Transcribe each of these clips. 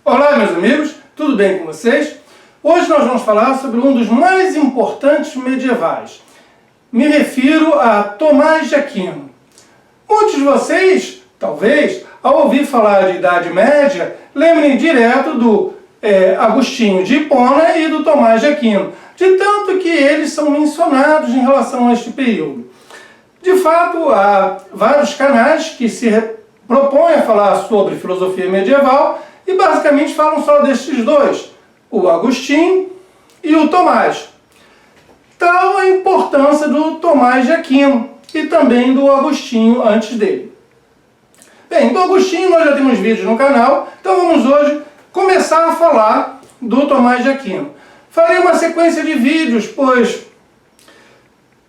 Olá, meus amigos, tudo bem com vocês? Hoje nós vamos falar sobre um dos mais importantes medievais. Me refiro a Tomás de Aquino. Muitos de vocês, talvez, ao ouvir falar de Idade Média, lembrem direto do Agostinho de Hipona e do Tomás de Aquino, de tanto que eles são mencionados em relação a este período. De fato, há vários canais que se propõem a falar sobre filosofia medieval e basicamente falam só destes dois, o Agostinho e o Tomás. Tal a importância do Tomás de Aquino e também do Agostinho antes dele. Bem, do Agostinho nós já temos vídeos no canal, então vamos hoje começar a falar do Tomás de Aquino. Farei uma sequência de vídeos, pois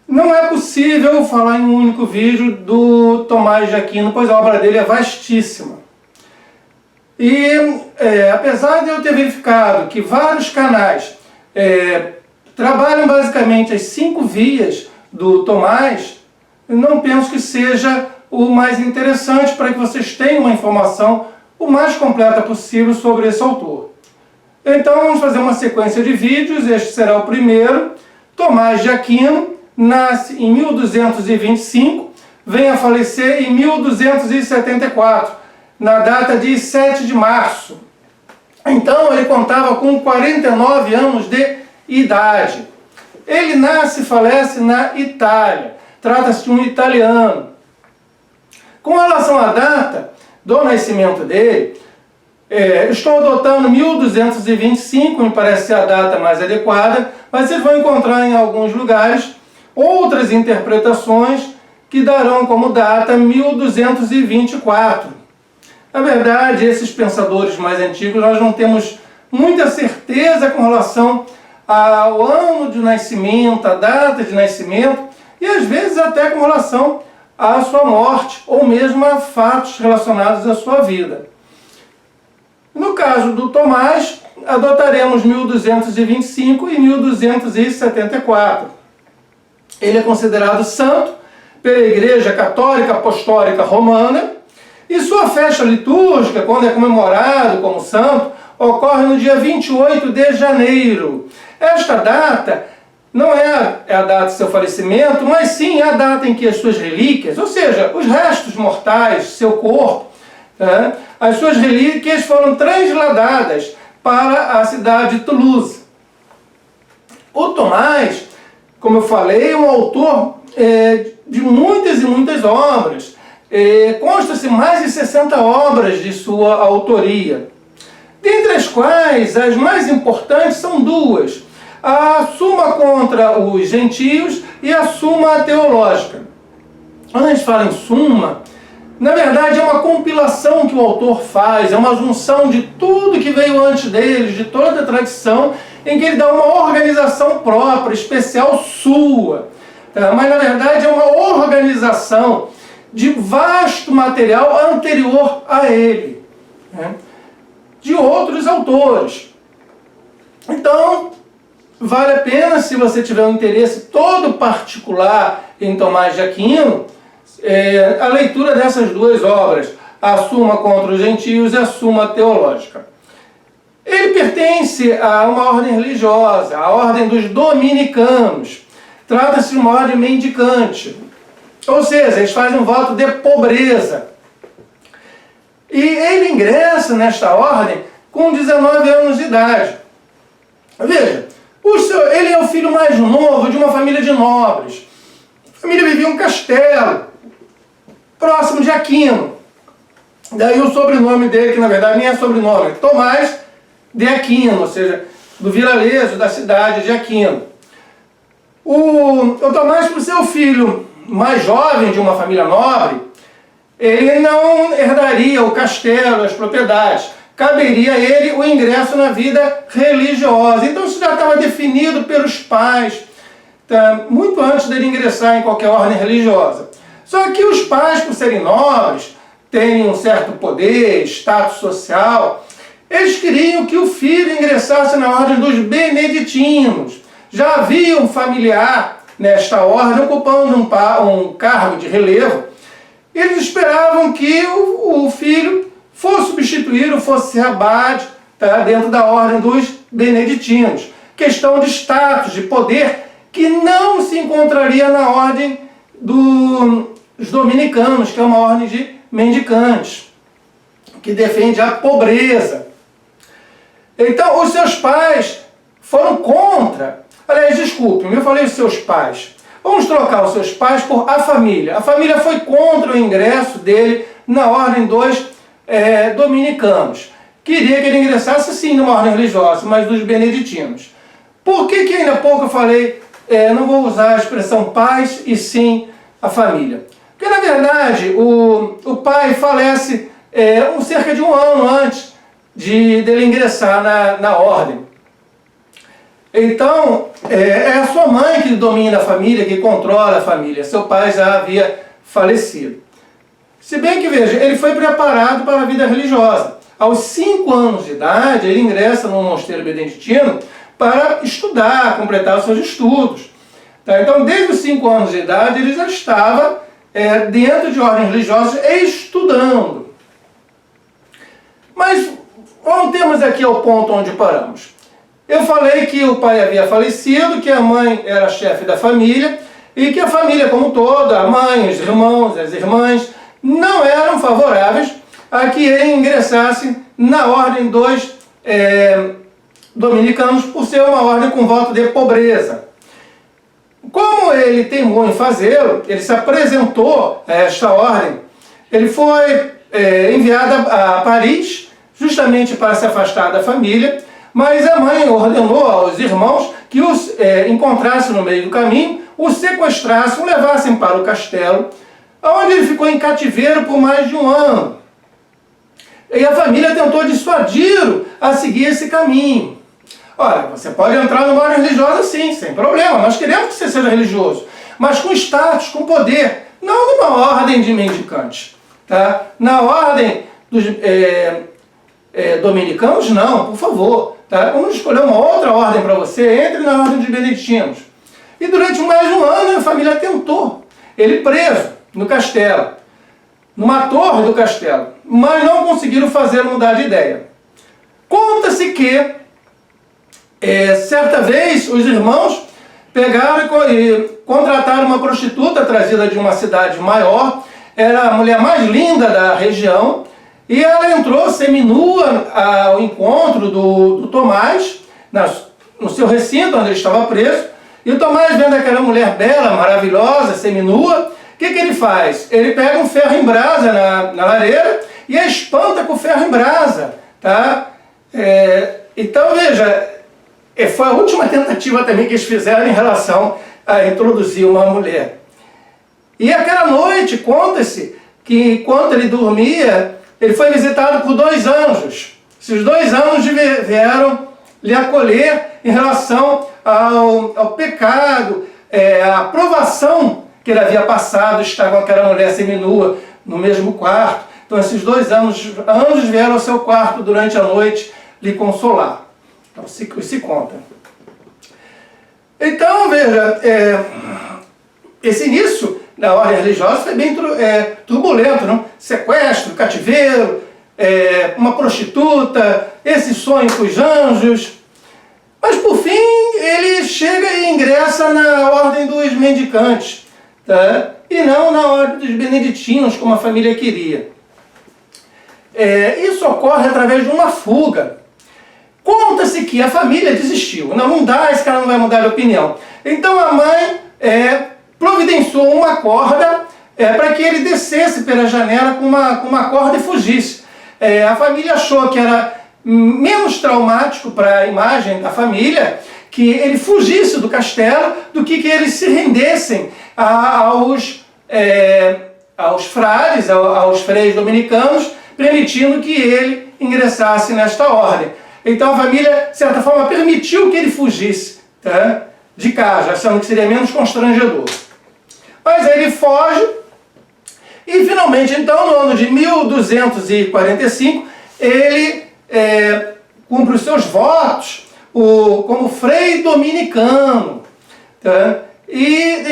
não é possível falar em um único vídeo do Tomás de Aquino, pois a obra dele é vastíssima. E apesar de eu ter verificado que vários canais trabalham basicamente as 5 vias do Tomás, não penso que seja o mais interessante para que vocês tenham uma informação o mais completa possível sobre esse autor. Então vamos fazer uma sequência de vídeos, este será o primeiro. Tomás de Aquino nasce em 1225, vem a falecer em 1274. Na data de 7 de março. Então ele contava com 49 anos de idade. Ele nasce e falece na Itália. Trata-se de um italiano. Com relação à data do nascimento dele, estou adotando 1225, me parece ser a data mais adequada, mas vocês vão encontrar em alguns lugares outras interpretações que darão como data 1224. Na verdade, esses pensadores mais antigos, nós não temos muita certeza com relação ao ano de nascimento, a data de nascimento, e às vezes até com relação à sua morte, ou mesmo a fatos relacionados à sua vida. No caso do Tomás, adotaremos 1225 e 1274. Ele é considerado santo pela Igreja Católica Apostólica Romana, e sua festa litúrgica, quando é comemorado como santo, ocorre no dia 28 de janeiro. Esta data não é a data de seu falecimento, mas sim a data em que as suas relíquias, ou seja, os restos mortais, seu corpo, as suas relíquias foram transladadas para a cidade de Toulouse. O Tomás, como eu falei, é um autor de muitas e muitas obras. Consta-se mais de 60 obras de sua autoria, dentre as quais as mais importantes são duas: a Suma contra os Gentios e a Suma Teológica. Quando a gente fala em Suma, na verdade é uma compilação que o autor faz, é uma junção de tudo que veio antes dele, de toda a tradição, em que ele dá uma organização própria, especial sua. Mas na verdade é uma organização de vasto material anterior a ele, de outros autores. Então, vale a pena, se você tiver um interesse todo particular em Tomás de Aquino, a leitura dessas duas obras, a Suma contra os Gentios e a Suma Teológica. Ele pertence a uma ordem religiosa, a ordem dos dominicanos. Trata-se de uma ordem mendicante. Ou seja, eles fazem um voto de pobreza. E ele ingressa nesta ordem com 19 anos de idade. Veja, ele é o filho mais novo de uma família de nobres. A família vivia em um castelo, próximo de Aquino. Daí o sobrenome dele, que na verdade nem é sobrenome, é Tomás de Aquino, ou seja, do vilarejo da cidade de Aquino. O Tomás, por ser o filho mais jovem de uma família nobre, ele não herdaria o castelo, as propriedades. Caberia a ele o ingresso na vida religiosa. Então isso já estava definido pelos pais, muito antes dele ingressar em qualquer ordem religiosa. Só que os pais, por serem nobres, têm um certo poder, status social, eles queriam que o filho ingressasse na ordem dos beneditinos. Já havia um familiar nesta ordem, ocupando um cargo de relevo. Eles esperavam que o filho fosse substituir, ou fosse ser abade tá? Dentro da ordem dos beneditinos. Questão de status, de poder, que não se encontraria na ordem dos dominicanos, que é uma ordem de mendicantes, que defende a pobreza. Então, os seus pais foram contra. Aliás, desculpe, eu falei os seus pais. Vamos trocar os seus pais por a família. A família foi contra o ingresso dele na ordem dos dominicanos. Queria que ele ingressasse sim numa ordem religiosa, mas dos beneditinos. Por que ainda há pouco eu falei, não vou usar a expressão pais e sim a família? Porque na verdade o pai falece cerca de um ano antes dele ingressar na ordem. Então, é a sua mãe que domina a família, que controla a família. Seu pai já havia falecido. Se bem que, veja, ele foi preparado para a vida religiosa. Aos 5 anos de idade, ele ingressa no mosteiro beneditino para estudar, completar os seus estudos. Tá? Então, desde os 5 anos de idade, ele já estava dentro de ordens religiosas estudando. Mas voltemos aqui ao ponto onde paramos. Eu falei que o pai havia falecido, que a mãe era chefe da família e que a família como toda, a mãe, os irmãos, as irmãs, não eram favoráveis a que ele ingressasse na ordem dos dominicanos por ser uma ordem com voto de pobreza. Como ele teimou em fazê-lo, ele se apresentou a esta ordem, ele foi enviado a Paris justamente para se afastar da família, mas a mãe ordenou aos irmãos que os encontrassem no meio do caminho, os sequestrassem, o levassem para o castelo, onde ele ficou em cativeiro por mais de um ano. E a família tentou dissuadi-lo a seguir esse caminho. Olha, você pode entrar numa ordem religiosa sim, sem problema, nós queremos que você seja religioso, mas com status, com poder, não numa ordem de mendicantes. Tá? Na ordem dos dominicanos, não, por favor. Tá? Vamos escolher uma outra ordem para você, entre na ordem dos beneditinos. E durante mais de um ano a família tentou, ele preso no castelo, numa torre do castelo, mas não conseguiram fazê-lo mudar de ideia. Conta-se que, certa vez, os irmãos pegaram e contrataram uma prostituta trazida de uma cidade maior, era a mulher mais linda da região, e ela entrou seminua ao encontro do Tomás, no seu recinto onde ele estava preso, e o Tomás, vendo aquela mulher bela, maravilhosa, seminua, o que ele faz? Ele pega um ferro em brasa na lareira e a espanta com o ferro em brasa. Tá? Então, veja, foi a última tentativa também que eles fizeram em relação a introduzir uma mulher. E aquela noite, conta-se que enquanto ele dormia, ele foi visitado por 2 anjos. Esses 2 anjos vieram lhe acolher em relação ao pecado, a provação que ele havia passado, estar com aquela mulher seminua no mesmo quarto. Então esses 2 anjos vieram ao seu quarto durante a noite lhe consolar. Então se conta. Então, veja, esse início da ordem religiosa foi bem turbulento, não? Sequestro, cativeiro, uma prostituta, esse sonho com os anjos. Mas por fim ele chega e ingressa na ordem dos mendicantes, tá? E não na ordem dos beneditinos, como a família queria. Isso ocorre através de uma fuga. Conta-se que a família desistiu. Não dá, esse cara não vai mudar de opinião. Então a mãe providenciou uma corda para que ele descesse pela janela com uma corda e fugisse. A família achou que era menos traumático para a imagem da família que ele fugisse do castelo do que eles se rendessem aos frades, aos freios dominicanos, permitindo que ele ingressasse nesta ordem. Então a família, de certa forma, permitiu que ele fugisse, tá, de casa, achando que seria menos constrangedor. Mas aí ele foge e finalmente, então, no ano de 1245, ele cumpre os seus votos como frei dominicano. Tá? E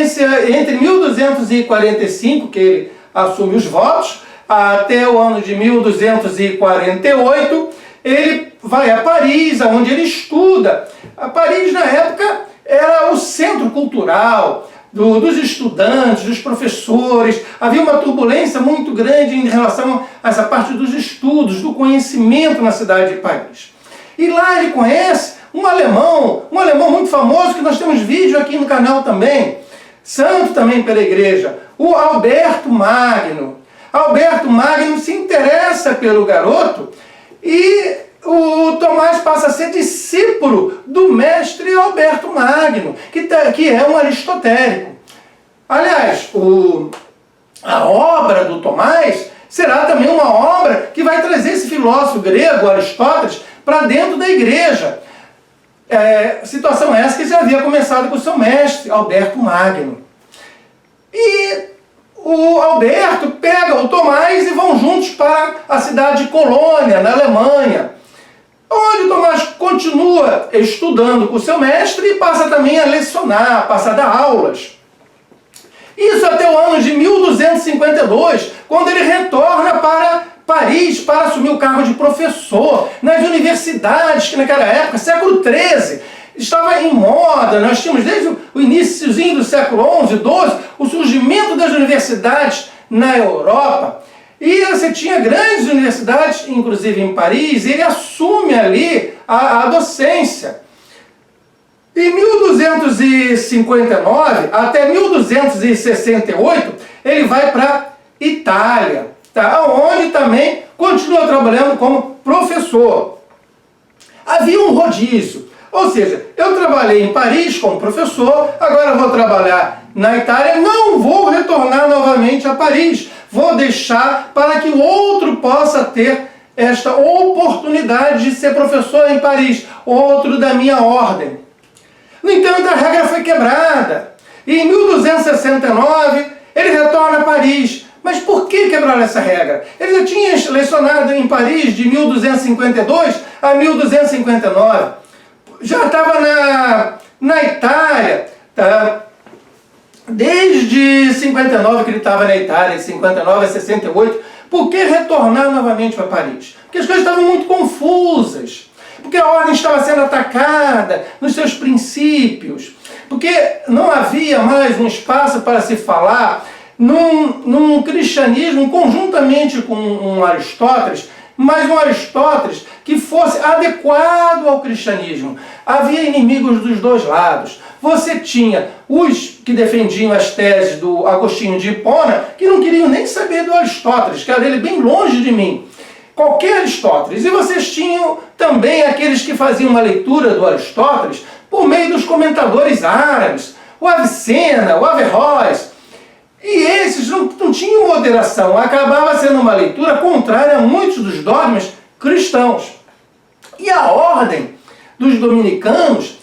entre 1245, que ele assume os votos, até o ano de 1248, ele vai a Paris, onde ele estuda. A Paris, na época, era o centro cultural dos estudantes, dos professores. Havia uma turbulência muito grande em relação a essa parte dos estudos, do conhecimento na cidade de Paris. E lá ele conhece um alemão muito famoso, que nós temos vídeo aqui no canal também, santo também pela igreja, o Alberto Magno. Alberto Magno se interessa pelo garoto e o Tomás passa a ser discípulo do mestre Alberto Magno, que é um aristotélico. Aliás, a obra do Tomás será também uma obra que vai trazer esse filósofo grego, Aristóteles, para dentro da igreja. Situação essa que já havia começado com o seu mestre, Alberto Magno. E o Alberto pega o Tomás e vão juntos para a cidade de Colônia, na Alemanha, onde o Tomás continua estudando com o seu mestre e passa também a lecionar, passa a dar aulas. Isso até o ano de 1252, quando ele retorna para Paris para assumir o cargo de professor nas universidades, que naquela época, século XIII, estava em moda. Nós tínhamos desde o iníciozinho do século XI, XII, o surgimento das universidades na Europa. E você tinha grandes universidades, inclusive em Paris, e ele assume ali a docência. Em 1259 até 1268, ele vai para Itália, tá? Onde também continua trabalhando como professor. Havia um rodízio, ou seja, eu trabalhei em Paris como professor, agora vou trabalhar na Itália, não vou retornar novamente a Paris, vou deixar para que o outro possa ter esta oportunidade de ser professor em Paris, outro da minha ordem. No entanto, a regra foi quebrada. E em 1269, ele retorna a Paris. Mas por que quebrar essa regra? Ele já tinha lecionado em Paris de 1252 a 1259. Já estava na Itália, tá? Desde 59 que ele estava na Itália, de 59 a 68. Por que retornar novamente para Paris? Porque as coisas estavam muito confusas. Porque a ordem estava sendo atacada nos seus princípios, porque não havia mais um espaço para se falar num cristianismo conjuntamente com um Aristóteles, mas um Aristóteles que fosse adequado ao cristianismo. Havia inimigos dos dois lados. Você tinha os que defendiam as teses do Agostinho de Hipona, que não queriam nem saber do Aristóteles, que era ele bem longe de mim. Qualquer Aristóteles. E vocês tinham também aqueles que faziam uma leitura do Aristóteles por meio dos comentadores árabes, o Avicena, o Averroes. E esses não tinham moderação. Acabava sendo uma leitura contrária a muitos dos dogmas cristãos. E a ordem dos dominicanos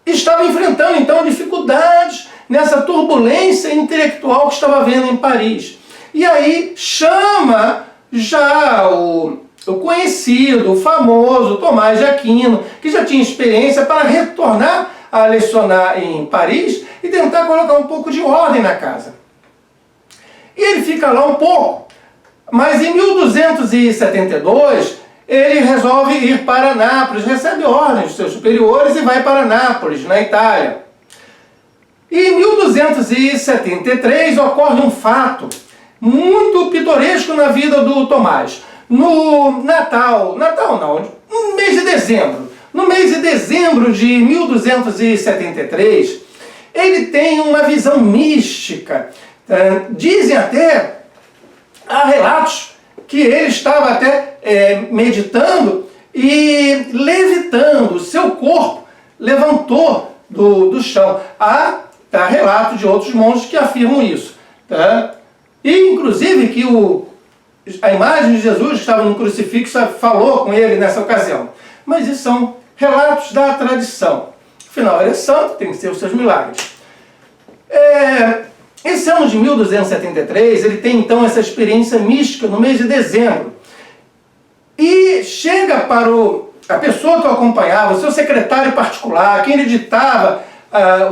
estava enfrentando então dificuldades nessa turbulência intelectual que estava havendo em Paris. E aí chama já o conhecido, o famoso Tomás de Aquino, que já tinha experiência, para retornar a lecionar em Paris e tentar colocar um pouco de ordem na casa. E ele fica lá um pouco, mas em 1272 ele resolve ir para Nápoles, recebe ordens dos seus superiores e vai para Nápoles, na Itália. E em 1273 ocorre um fato muito pitoresco na vida do Tomás. No mês de dezembro. No mês de dezembro de 1273, ele tem uma visão mística. Dizem até, há relatos, que ele estava até meditando e levitando, o seu corpo levantou do chão. Há relato de outros monges que afirmam isso. Tá? E, inclusive, que a imagem de Jesus que estava no crucifixo falou com ele nessa ocasião. Mas isso são relatos da tradição. Afinal, ele é santo, tem que ser os seus milagres. Esse ano de 1273, ele tem então essa experiência mística no mês de dezembro. E chega para a pessoa que o acompanhava, o seu secretário particular, quem editava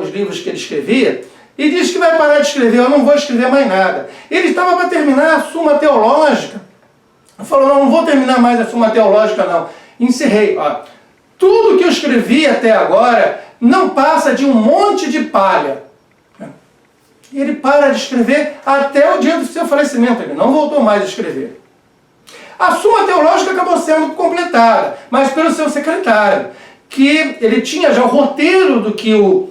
os livros que ele escrevia, e diz que vai parar de escrever, eu não vou escrever mais nada. Ele estava para terminar a Suma Teológica. Falou, não vou terminar mais a Suma Teológica, não. encerrei. Ó, tudo que eu escrevi até agora não passa de um monte de palha. E ele para de escrever até o dia do seu falecimento. Ele não voltou mais a escrever. A Suma Teológica acabou sendo completada, mas pelo seu secretário, que ele tinha já o roteiro do que o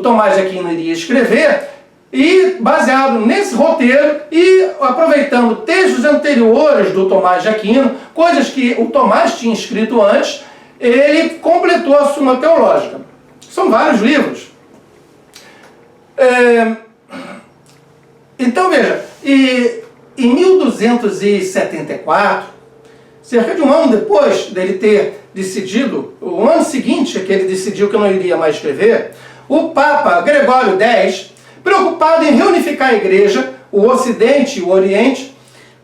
Tomás de Aquino iria escrever, e baseado nesse roteiro e aproveitando textos anteriores do Tomás de Aquino, coisas que o Tomás tinha escrito antes, ele completou a Suma Teológica. São vários livros. Então veja, em 1274, cerca de um ano depois dele ter decidido, o ano seguinte que ele decidiu que não iria mais escrever, o Papa Gregório X, preocupado em reunificar a Igreja, o Ocidente e o Oriente,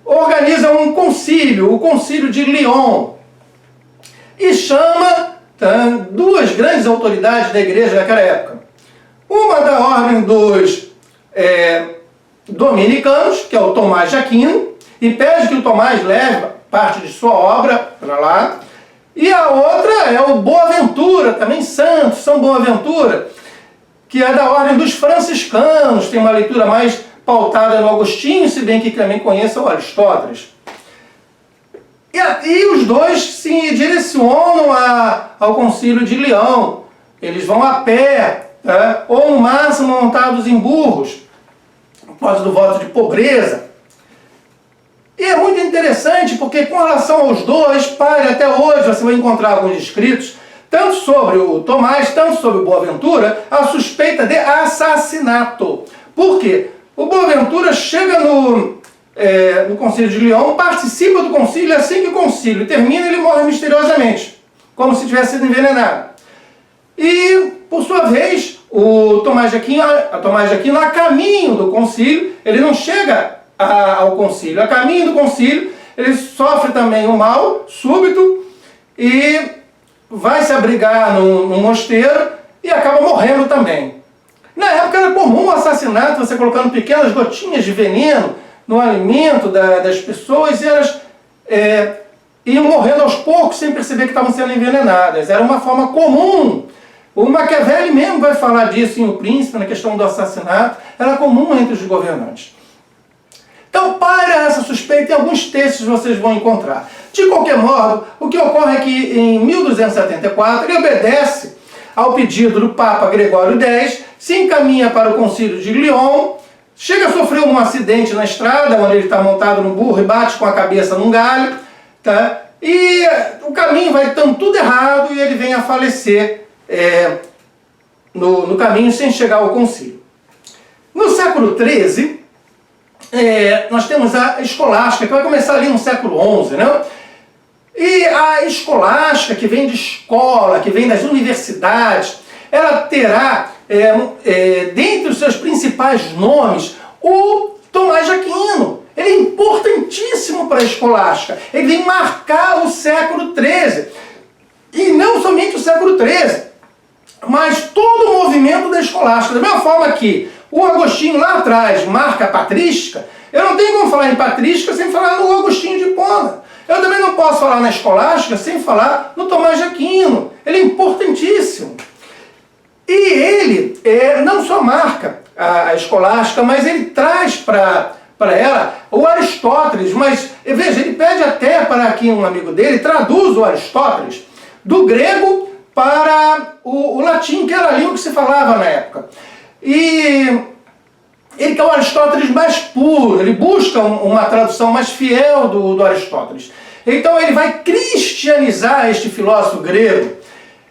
organiza um concílio, o Concílio de Lyon, e chama duas grandes autoridades da Igreja naquela época. Uma da ordem dos dominicanos, que é o Tomás de Aquino, e pede que o Tomás leve parte de sua obra para lá. E a outra é o Boaventura, também santo, São Boaventura, que é da ordem dos franciscanos, tem uma leitura mais pautada no Agostinho, se bem que também conheça o Aristóteles. E os dois se direcionam ao Concílio de Leão. Eles vão a pé, ou no máximo montados em burros, por causa do voto de pobreza. E é muito interessante porque com relação aos dois, até hoje você vai encontrar alguns escritos, tanto sobre o Tomás, tanto sobre o Boaventura, a suspeita de assassinato. Por quê? O Boaventura chega no Concílio de Lyon, participa do concílio, e assim que o concílio termina, ele morre misteriosamente, como se tivesse sido envenenado. E, por sua vez, o Tomás de Aquino, a caminho do concílio, ele não chega ao concílio, a caminho do concílio, ele sofre também um mal súbito e vai se abrigar num mosteiro e acaba morrendo também. Na época era comum o assassinato, você colocando pequenas gotinhas de veneno no alimento das pessoas, e elas iam morrendo aos poucos sem perceber que estavam sendo envenenadas. Era uma forma comum. O Maquiavelli mesmo vai falar disso em O Príncipe, na questão do assassinato. Era comum entre os governantes. Então, para essa suspeita, em alguns textos vocês vão encontrar. De qualquer modo, o que ocorre é que em 1274 ele obedece ao pedido do Papa Gregório X, se encaminha para o Concílio de Lyon, chega a sofrer um acidente na estrada, onde ele está montado no burro e bate com a cabeça num galho, tá? E o caminho vai estando tudo errado e ele vem a falecer no caminho sem chegar ao concílio. No século XIII, nós temos a escolástica, que vai começar ali no século XI, né? E a escolástica, que vem de escola, que vem das universidades, ela terá, dentre os seus principais nomes, o Tomás de Aquino. Ele é importantíssimo para a escolástica. Ele vem marcar o século XIII. E não somente o século XIII, mas todo o movimento da escolástica. Da mesma forma que o Agostinho lá atrás marca a patrística, eu não tenho como falar em patrística sem falar no Agostinho de Hipona. Eu também não posso falar na escolástica sem falar no Tomás de Aquino. Ele é importantíssimo. E ele não só marca a escolástica, mas ele traz para ela o Aristóteles. Mas, veja, ele pede até para que um amigo dele traduz o Aristóteles do grego para o latim, que era a língua que se falava na época. E ele quer o Aristóteles mais puro, ele busca uma tradução mais fiel do Aristóteles. Então ele vai cristianizar este filósofo grego.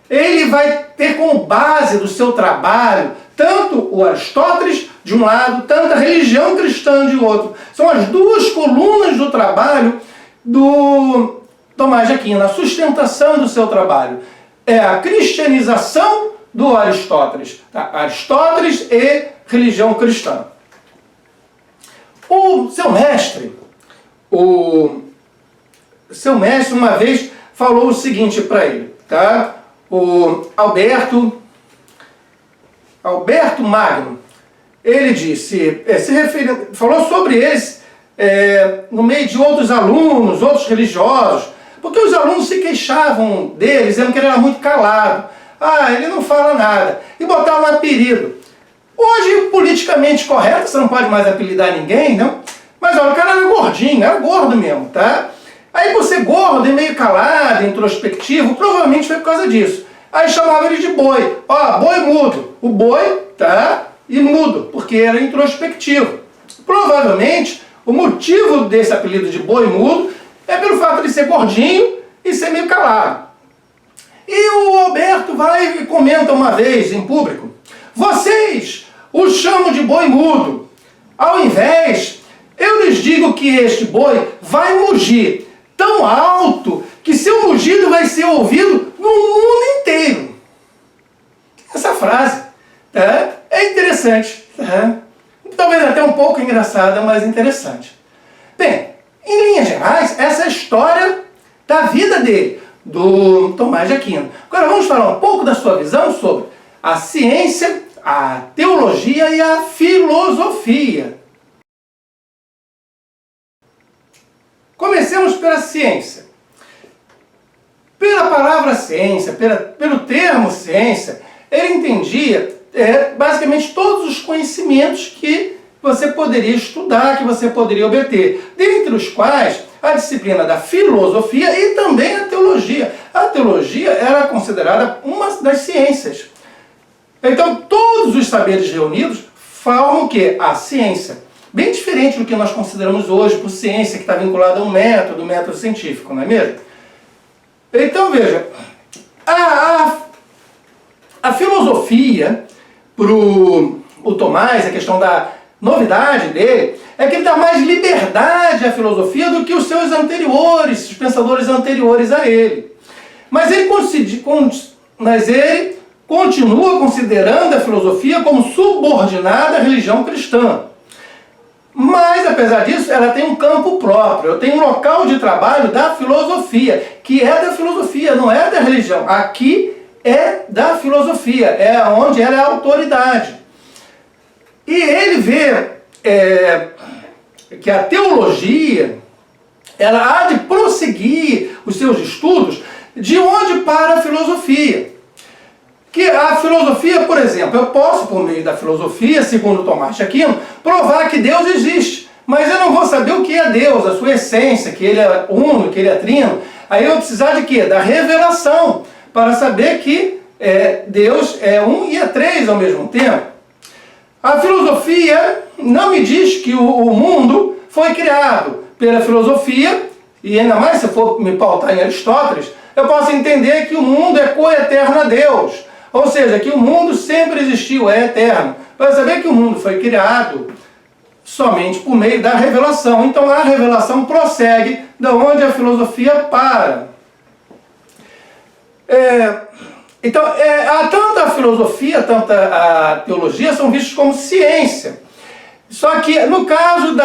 Ele vai ter como base do seu trabalho tanto o Aristóteles de um lado, tanto a religião cristã de outro. São as duas colunas do trabalho do Tomás de Aquino, a sustentação do seu trabalho. É a cristianização do Aristóteles. Tá? Aristóteles e religião cristã. O seu mestre uma vez falou o seguinte para ele, tá? O Alberto Magno, ele disse, falou sobre eles no meio de outros alunos, outros religiosos, Porque os alunos se queixavam dele, dizendo que ele era muito calado. Ah, ele não fala nada. E botavam um apelido. Hoje, politicamente correto, você não pode mais apelidar ninguém, não? Mas olha, o cara era gordinho, era gordo mesmo, tá? Aí por ser gordo e meio calado, introspectivo, provavelmente foi por causa disso. Aí chamava ele de boi. Ó, boi mudo. O boi, tá? E mudo, porque era introspectivo. Provavelmente, o motivo desse apelido de boi mudo é pelo fato de ser gordinho e ser meio calado. E o Alberto vai e comenta uma vez em público: vocês o chamam de boi mudo. Ao invés, eu lhes digo que este boi vai mugir tão alto que seu mugido vai ser ouvido no mundo inteiro. Essa frase, tá? É interessante, tá? Talvez até um pouco engraçada, mas interessante. Bem, em linhas gerais, essa é a história da vida dele, do Tomás de Aquino. Agora vamos falar um pouco da sua visão sobre a ciência, a teologia e a filosofia. Comecemos pela ciência. Pela palavra ciência, pelo termo ciência, ele entendia basicamente todos os conhecimentos que você poderia estudar, que você poderia obter, dentre os quais a disciplina da filosofia e também a teologia. A teologia era considerada uma das ciências. Então, todos os saberes reunidos formam o quê? A ciência. Bem diferente do que nós consideramos hoje por ciência, que está vinculada a um método científico, não é mesmo? Então, veja, a filosofia, para o Tomás, a questão da novidade dele, é que ele dá mais liberdade à filosofia do que os seus anteriores, os pensadores anteriores a ele. Mas ele continua considerando a filosofia como subordinada à religião cristã. Mas, apesar disso, ela tem um campo próprio, ela tem um local de trabalho da filosofia, que é da filosofia, não é da religião. Aqui é da filosofia, é onde ela é a autoridade. E ele vê que a teologia, ela há de prosseguir os seus estudos de onde para a filosofia. Que a filosofia, por exemplo, eu posso, por meio da filosofia, segundo Tomás de Aquino, provar que Deus existe. Mas eu não vou saber o que é Deus, a sua essência, que ele é uno, que ele é trino. Aí eu vou precisar de quê? Da revelação, para saber que Deus é um e é três ao mesmo tempo. A filosofia não me diz que o mundo foi criado pela filosofia, e ainda mais se eu for me pautar em Aristóteles, eu posso entender que o mundo é coeterno a Deus. Ou seja, que o mundo sempre existiu, é eterno. Para saber que o mundo foi criado somente por meio da revelação. Então a revelação prossegue de onde a filosofia para. Então, tanto a filosofia, tanto a teologia são vistos como ciência. Só que no caso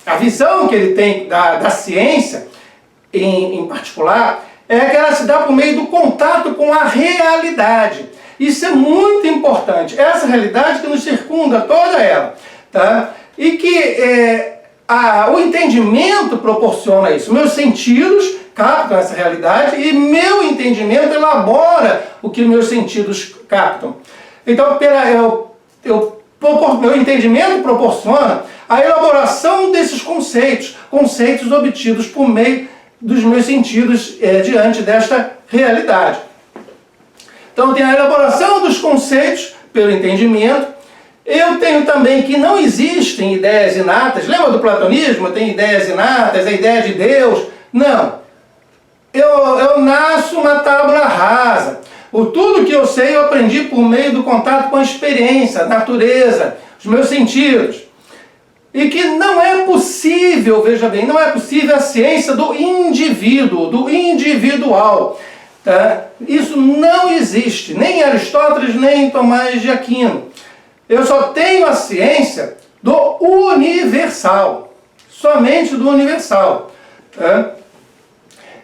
a visão que ele tem da ciência, em particular, é que ela se dá por meio do contato com a realidade. Isso é muito importante. Essa realidade que nos circunda toda ela. Tá? E que o entendimento proporciona isso. Meus sentidos captam essa realidade e meu entendimento elabora o que meus sentidos captam. Então, meu entendimento proporciona a elaboração desses conceitos obtidos por meio dos meus sentidos diante desta realidade. Então tem a elaboração dos conceitos pelo entendimento. Eu tenho também que não existem ideias inatas. Lembra do platonismo? Tem ideias inatas, a ideia de Deus. Não. Eu nasço uma tábula rasa. Tudo que eu sei eu aprendi por meio do contato com a experiência, a natureza, os meus sentidos. E que não é possível, veja bem, não é possível a ciência do indivíduo, do individual. Tá? Isso não existe, nem em Aristóteles, nem em Tomás de Aquino. Eu só tenho a ciência do universal, somente do universal. Tá?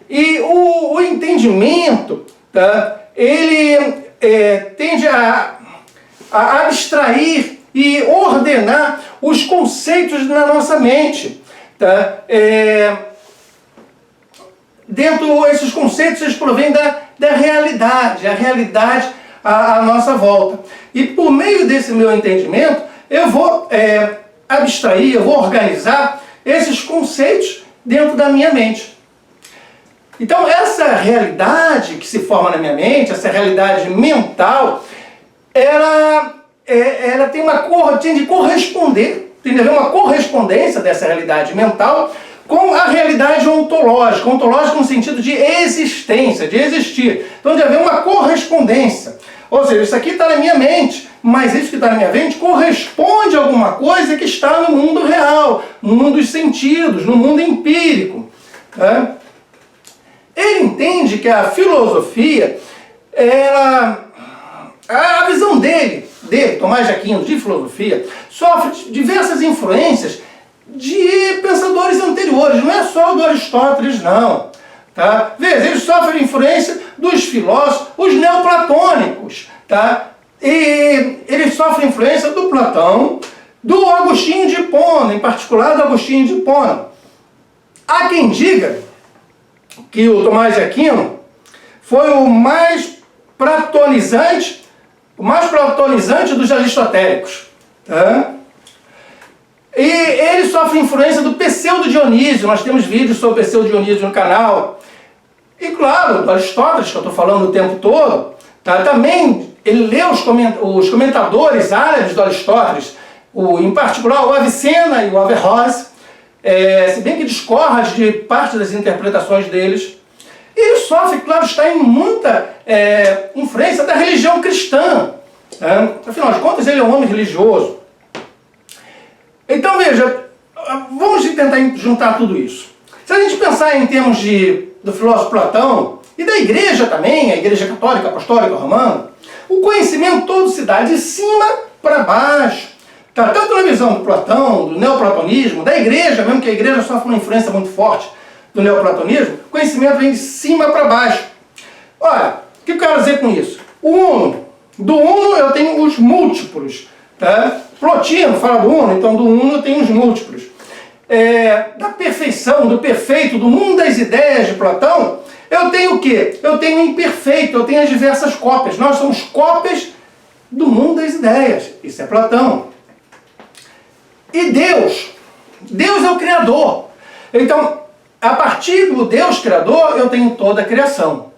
E o entendimento, tá? Ele tende a abstrair e ordenar os conceitos na nossa mente. Tá? esses conceitos eles provêm da realidade, a realidade à nossa volta. E por meio desse meu entendimento, eu vou abstrair, eu vou organizar esses conceitos dentro da minha mente. Então essa realidade que se forma na minha mente, essa realidade mental, ela tem de corresponder, tem de haver uma correspondência dessa realidade mental com a realidade ontológica no sentido de existência, de existir. Então deve haver uma correspondência. Ou seja, isso aqui está na minha mente, mas isso que está na minha mente corresponde a alguma coisa que está no mundo real, no mundo dos sentidos, no mundo empírico. Tá? Ele entende que a filosofia, a visão dele, Tomás de Aquino, de filosofia, sofre diversas influências de pensadores anteriores, não é só do Aristóteles, não. Tá? Veja, ele sofre influência dos filósofos, os neoplatônicos, tá? E ele sofre influência do Platão, do Agostinho de Hipona, em particular do Agostinho de Hipona. Há quem diga que o Tomás de Aquino foi o mais platonizante dos aristotélicos. Tá? E ele sofre influência do Pseudo Dionísio, nós temos vídeos sobre o Pseudo Dionísio no canal. E claro, do Aristóteles, que eu estou falando o tempo todo, tá? Também ele lê os comentadores árabes do Aristóteles, em particular o Avicena e o Averroes, se bem que discorda de parte das interpretações deles. Ele sofre, claro, está em muita influência da religião cristã. Tá? Afinal de contas, ele é um homem religioso. Então, veja, vamos tentar juntar tudo isso. Se a gente pensar em termos do filósofo Platão, e da igreja também, a igreja católica, apostólica, romana, o conhecimento todo se dá de cima para baixo. Tá? Tanto na visão do Platão, do neoplatonismo, da igreja, mesmo que a igreja sofre uma influência muito forte do neoplatonismo, o conhecimento vem de cima para baixo. Olha, o que eu quero dizer com isso? O uno. Do uno eu tenho os múltiplos. Tá? Plotino fala do uno, então do uno eu tenho os múltiplos. Da perfeição, do perfeito, do mundo das ideias de Platão, eu tenho o quê? Eu tenho o imperfeito, eu tenho as diversas cópias. Nós somos cópias do mundo das ideias. Isso é Platão. E Deus é o Criador. Então, a partir do Deus Criador, eu tenho toda a criação.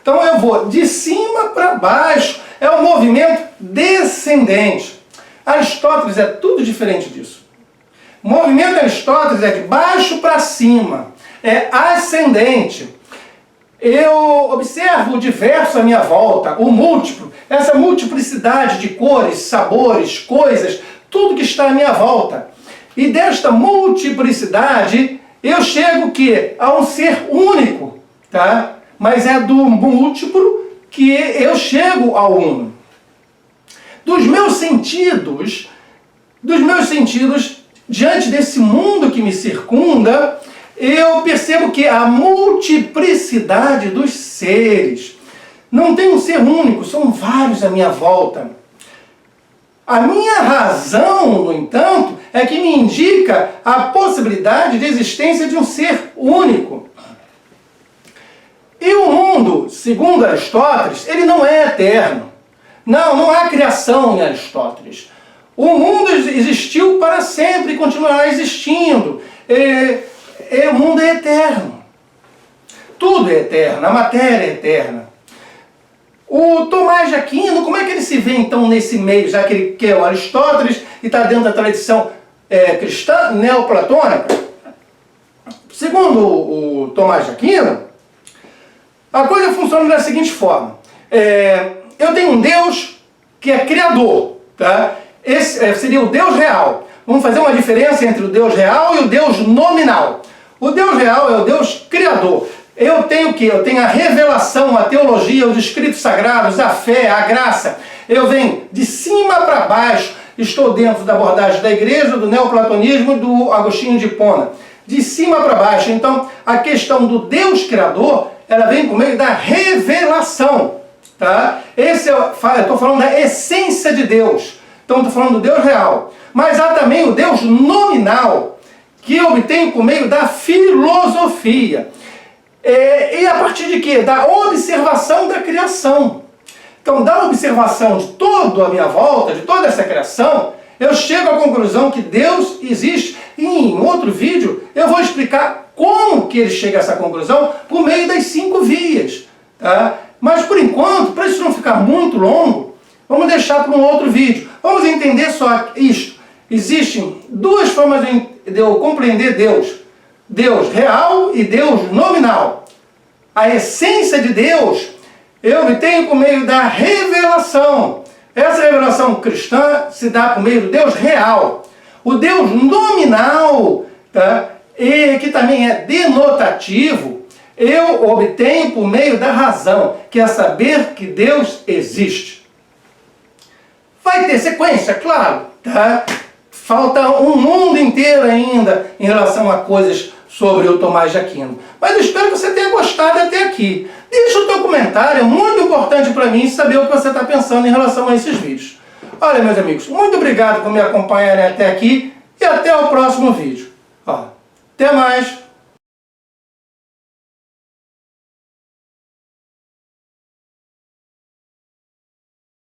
Então eu vou de cima para baixo. É um movimento descendente. Aristóteles é tudo diferente disso. O movimento de Aristóteles é de baixo para cima. É ascendente. Eu observo o diverso à minha volta, o múltiplo, essa multiplicidade de cores, sabores, coisas, tudo que está à minha volta. E desta multiplicidade, eu chego a um ser único, tá? Mas é do múltiplo que eu chego ao uno. Dos meus sentidos, diante desse mundo que me circunda, eu percebo que a multiplicidade dos seres. Não tem um ser único, são vários à minha volta. A minha razão, no entanto, é que me indica a possibilidade de existência de um ser único. E o mundo, segundo Aristóteles, ele não é eterno. Não há criação em Aristóteles. O mundo existiu para sempre e continuará existindo. O mundo é eterno. Tudo é eterno, a matéria é eterna. O Tomás de Aquino, como é que ele se vê então nesse meio, já que ele quer o Aristóteles e está dentro da tradição cristã neoplatônica? Segundo o Tomás de Aquino, a coisa funciona da seguinte forma. Eu tenho um Deus que é criador, tá? Esse seria o Deus real. Vamos fazer uma diferença entre o Deus real e o Deus nominal. O Deus real é o Deus criador. Eu tenho o quê? Eu tenho a revelação, a teologia, os escritos sagrados, a fé, a graça. Eu venho de cima para baixo. Estou dentro da abordagem da igreja, do neoplatonismo e do Agostinho de Hipona. De cima para baixo. Então, a questão do Deus criador, ela vem por meio da revelação. Tá? Eu estou falando da essência de Deus. Então, estou falando do Deus real. Mas há também o Deus nominal, que eu obtenho por meio da filosofia. E a partir de quê? Da observação da criação. Então, da observação de toda a minha volta, de toda essa criação, eu chego à conclusão que Deus existe. E em outro vídeo eu vou explicar como que ele chega a essa conclusão por meio das 5 vias. Tá? Mas por enquanto, para isso não ficar muito longo, vamos deixar para um outro vídeo. Vamos entender só isto. Existem 2 formas de eu compreender Deus. Deus real e Deus nominal. A essência de Deus eu obtenho por meio da revelação. Essa revelação cristã se dá por meio do Deus real. O Deus nominal, tá? E que também é denotativo, eu obtenho por meio da razão, que é saber que Deus existe. Vai ter sequência, claro, tá? Falta um mundo inteiro ainda em relação a coisas sobre o Tomás de Aquino. Mas eu espero que você tenha gostado até aqui. Deixa o teu comentário, é muito importante para mim saber o que você está pensando em relação a esses vídeos. Olha, meus amigos, muito obrigado por me acompanharem até aqui e até o próximo vídeo. Ó, até mais!